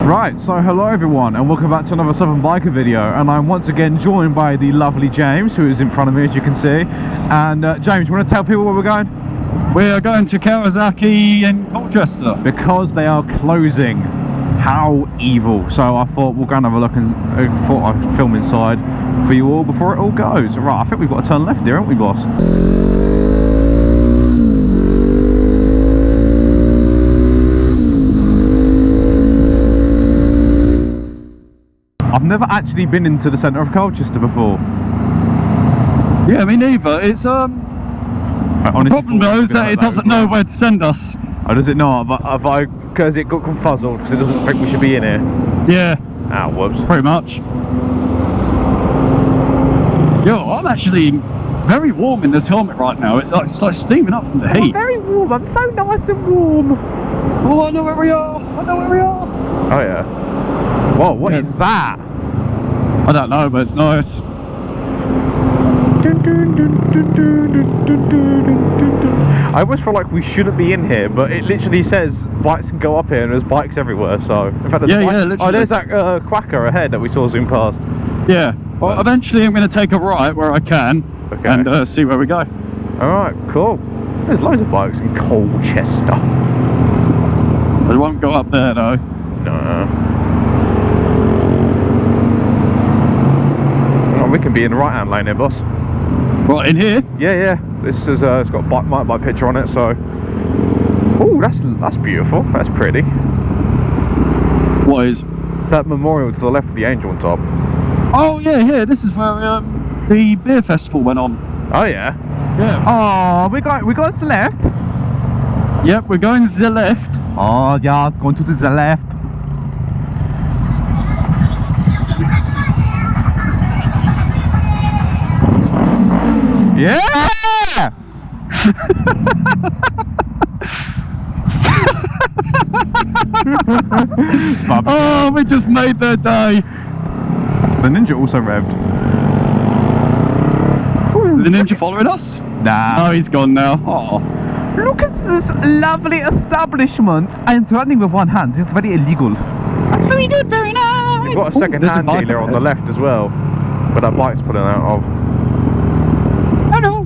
Right, so hello everyone and welcome back to another Southern Biker video, and I'm once again joined by the lovely James, who is in front of me as you can see. And James, you want to tell people where we're going? We're going to Kawasaki in Colchester. Because they are closing. How evil. So I thought we'll go and have a look, and thought I'd film inside for you all before it all goes. Right, I think we've got to turn left here, haven't we, boss? I've never actually been into the centre of Colchester before. Yeah, me neither. It's the problem though is that it doesn't know where to send us. Oh, does it not? Because it got confuzzled because it doesn't think we should be in here. Yeah. Ah, whoops. Pretty much. Yo, I'm actually very warm in this helmet right now. It's like steaming up from the heat. I'm very warm. I'm so nice and warm. Oh, I know where we are. I know where we are. Oh yeah. Whoa, what is that? I don't know, but it's nice. I always feel like we shouldn't be in here, but it literally says bikes can go up here and there's bikes everywhere. So, in fact, there's literally. Oh, there's that quacker ahead that we saw zoom past. Yeah. Well, eventually I'm going to take a right where I can and see where we go. Alright, cool. There's loads of bikes in Colchester. We won't go up there though. No. We can be in the right hand lane here, boss. Right in here? Yeah. This is it's got my picture on it, so. Oh, that's beautiful. That's pretty. What is? That memorial to the left of the angel on top. Oh yeah. This is where the beer festival went on. Oh yeah. Yeah. Oh, we got to the left. Yep, we're going to the left. Oh yeah, it's going to the left. Yeah! Oh, we just made their day. The ninja also revved. Is the ninja following us? Nah. Oh, he's gone now. Oh. Look at this lovely establishment. I'm running with one hand. It's very illegal. Very good, very nice. We've got a second-hand dealer on the left as well, where that bike's pulling out of. Hello.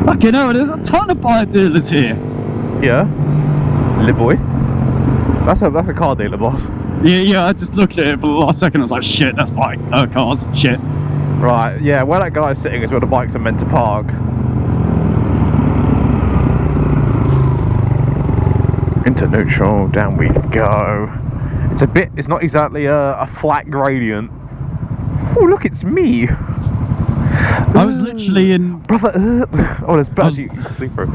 Fucking hell, there's a ton of bike dealers here. Yeah. Le voice. That's a car dealer, boss. Yeah, I just looked at it for the last second. I was like, shit, that's bike. Cars, shit. Right, yeah, where that guy's sitting is where the bikes are meant to park. Into neutral, down we go. It's not exactly a flat gradient. Oh, look, it's me. I was literally in... Brother, oh, there's better you can sleep through.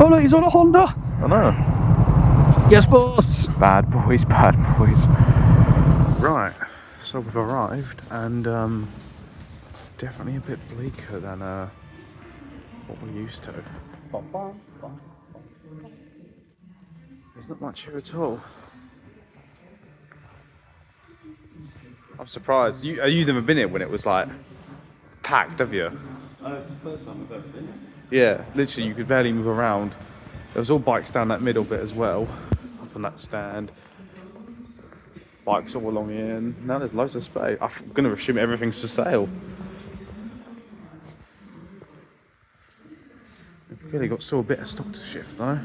Oh, look, he's on a Honda. I know. Yes, boss. Bad boys. Right, so we've arrived, and it's definitely a bit bleaker than what we're used to. There's not much here at all. I'm surprised. You've never been here when it was like packed, have you? It's the first time I've ever been here. Yeah, literally you could barely move around. There was all bikes down that middle bit as well, up on that stand. Bikes all along here, and now there's loads of space. I'm going to assume everything's for sale. We've really got still a bit of stock to shift though.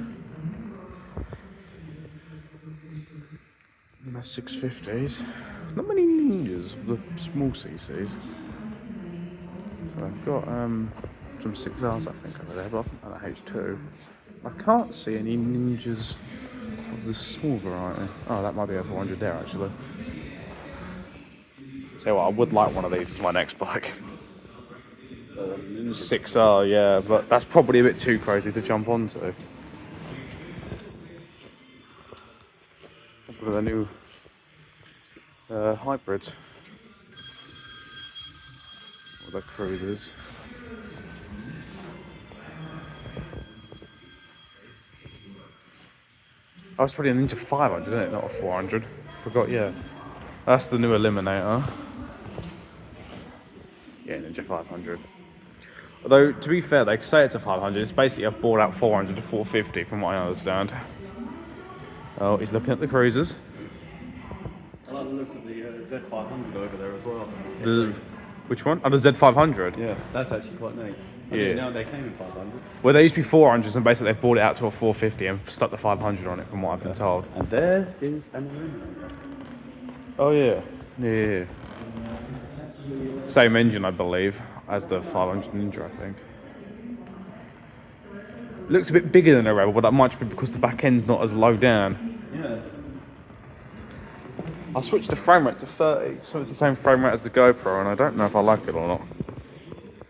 And that's 650s. Not many ninjas of the small CCs. So I've got some 6Rs I think over there, but I think H2. I can't see any ninjas of the small variety. Oh, that might be a 400 there actually. Tell you what, I would like one of these as my next bike. 6R, yeah, but that's probably a bit too crazy to jump onto. That's one of the new hybrids. Or the cruisers. Oh, it's probably a Ninja 500, isn't it? Not a 400. Forgot, yeah. That's the new Eliminator. Yeah, Ninja 500. Although, to be fair, they say it's a 500. It's basically a bought out 400 to 450, from what I understand. Oh, he's looking at the cruisers. I like the looks of the Z500 over there as well. Which one? Oh, the Z500? Yeah, that's actually quite neat. Yeah. Now they came in 500s. Well, they used to be 400s, and basically they've bought it out to a 450 and stuck the 500 on it, from what I've been told. And there is an Eliminator. Oh, yeah. Yeah. Same engine, I believe, as the 500 Ninja, I think. Looks a bit bigger than a Rebel, but that might be because the back end's not as low down. Yeah. I switched the frame rate to 30, so it's the same frame rate as the GoPro, and I don't know if I like it or not.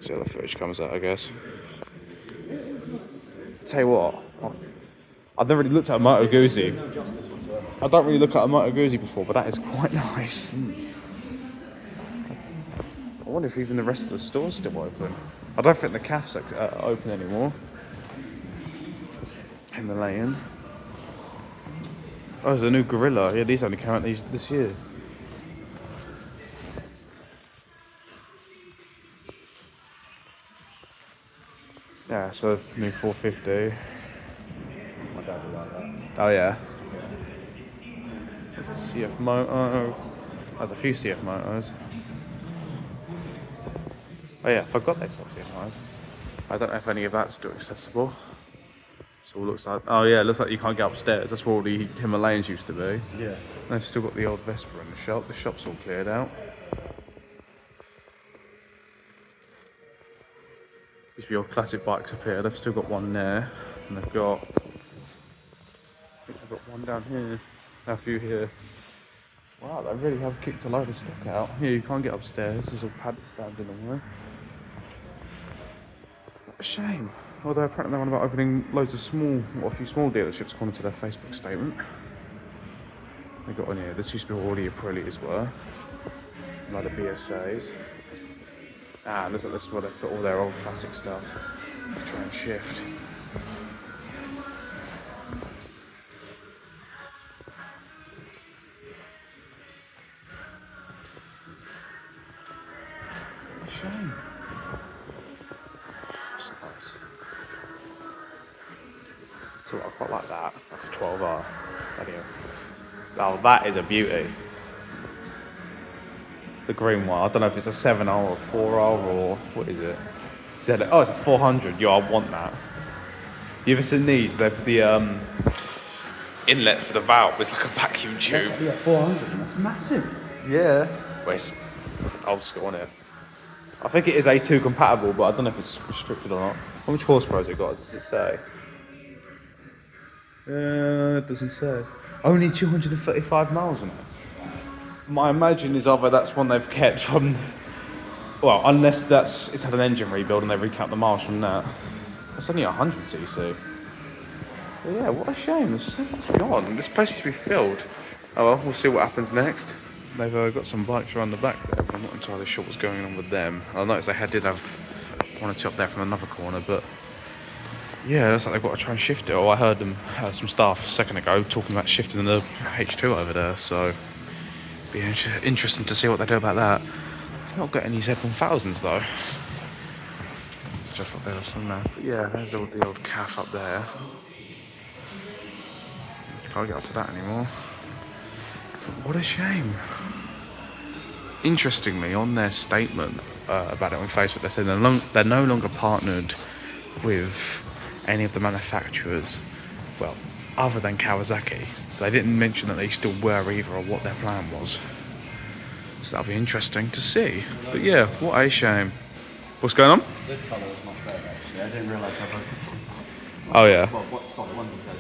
See how the footage comes out, I guess. Tell you what, I've never really looked at a Moto Guzzi. I don't really look at a Moto Guzzi before, but that is quite nice. I wonder if even the rest of the store's still open. I don't think the cafes are open anymore. Himalayan. Oh, there's a new Gorilla. Yeah, these only came out this year. Yeah, so new 450. My dad would like that. Oh yeah. There's a CF Moto. There's a few CF Motos. Oh yeah, I forgot they sold CF Motos. I don't know if any of that's still accessible. So it looks like, oh yeah, it looks like you can't get upstairs. That's where all the Himalayans used to be. Yeah. They've still got the old Vespa in the shop. The shop's all cleared out. Used to be old classic bikes up here. They've still got one there, and they've got, I think they've got one down here. A few here. Wow, they really have kicked a load of stock out. Here, you can't get upstairs. There's all paddy stands in the way. What a shame. Although apparently they're on about opening loads of a few small dealerships according to their Facebook statement. They got on here. This used to be where all the Aprilias were. Like the BSAs. Ah, looks like this is where they've put all their old classic stuff to try and shift. What a shame. That's nice. So I quite like that. That's a 12R. Oh, that is a beauty. The green one. I don't know if it's a 7R or a 4R or what is it? Oh, it's a 400. Yo, I want that. You ever seen these? They've the inlet for the valve. It's like a vacuum tube. That's 400. That's massive. Yeah. Well, it's old school, isn't it? I think it is A2 compatible, but I don't know if it's restricted or not. How much horsepower has it got? Does it say? It doesn't say. Only 235 miles on it. My imagine is either that's one they've kept from, well, unless it's had an engine rebuild and they recount the miles from that. That's only 100cc. But yeah, what a shame. There's so much gone. This place used to be filled. Oh well, we'll see what happens next. They've got some bikes around the back there, but I'm not entirely sure what's going on with them. I noticed they did have one or two up there from another corner, but yeah, it looks like they've got to try and shift it. Oh, I heard some staff a second ago talking about shifting the H2 over there, so be interesting to see what they do about that. I've not got any Z1000s though. Just thought there was some there. But yeah, there's all the old calf up there. Can't get up to that anymore. But what a shame. Interestingly, on their statement about it on Facebook, they said they're no longer partnered with any of the manufacturers, well, other than Kawasaki. They didn't mention that they still were either or what their plan was. So that'll be interesting to see. But yeah, what a shame. What's going on? This colour is much better actually. I didn't realise how both. Oh yeah. Well, what sort of ones is it?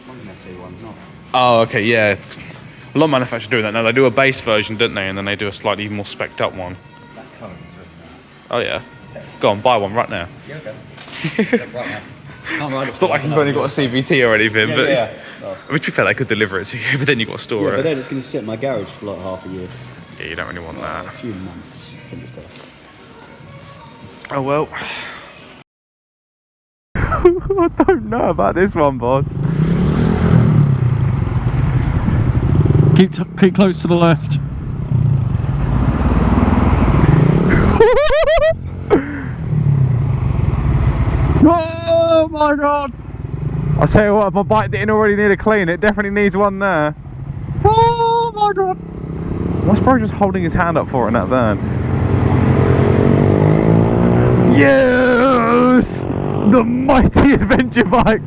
One can see one's not. Oh okay, yeah. A lot of manufacturers do that now. They do a base version, don't they? And then they do a slightly more spec'd up one. That colour is really nice. Oh yeah. Go on, buy one right now. Yeah, okay. Right now. It's not like you've only got a CVT or anything, but yeah. Oh. I mean, to be fair, they could deliver it to you, but then you've got to store But it. then it's going to sit in my garage for like half a year. Yeah, you don't really want that. A few months, fingers crossed. Oh well. I don't know about this one, boss. Keep close to the left. Oh my god! I'll tell you what, if my bike didn't already need a clean, it definitely needs one there. Oh my god! What's bro just holding his hand up for in that van? Yes! The mighty adventure bike!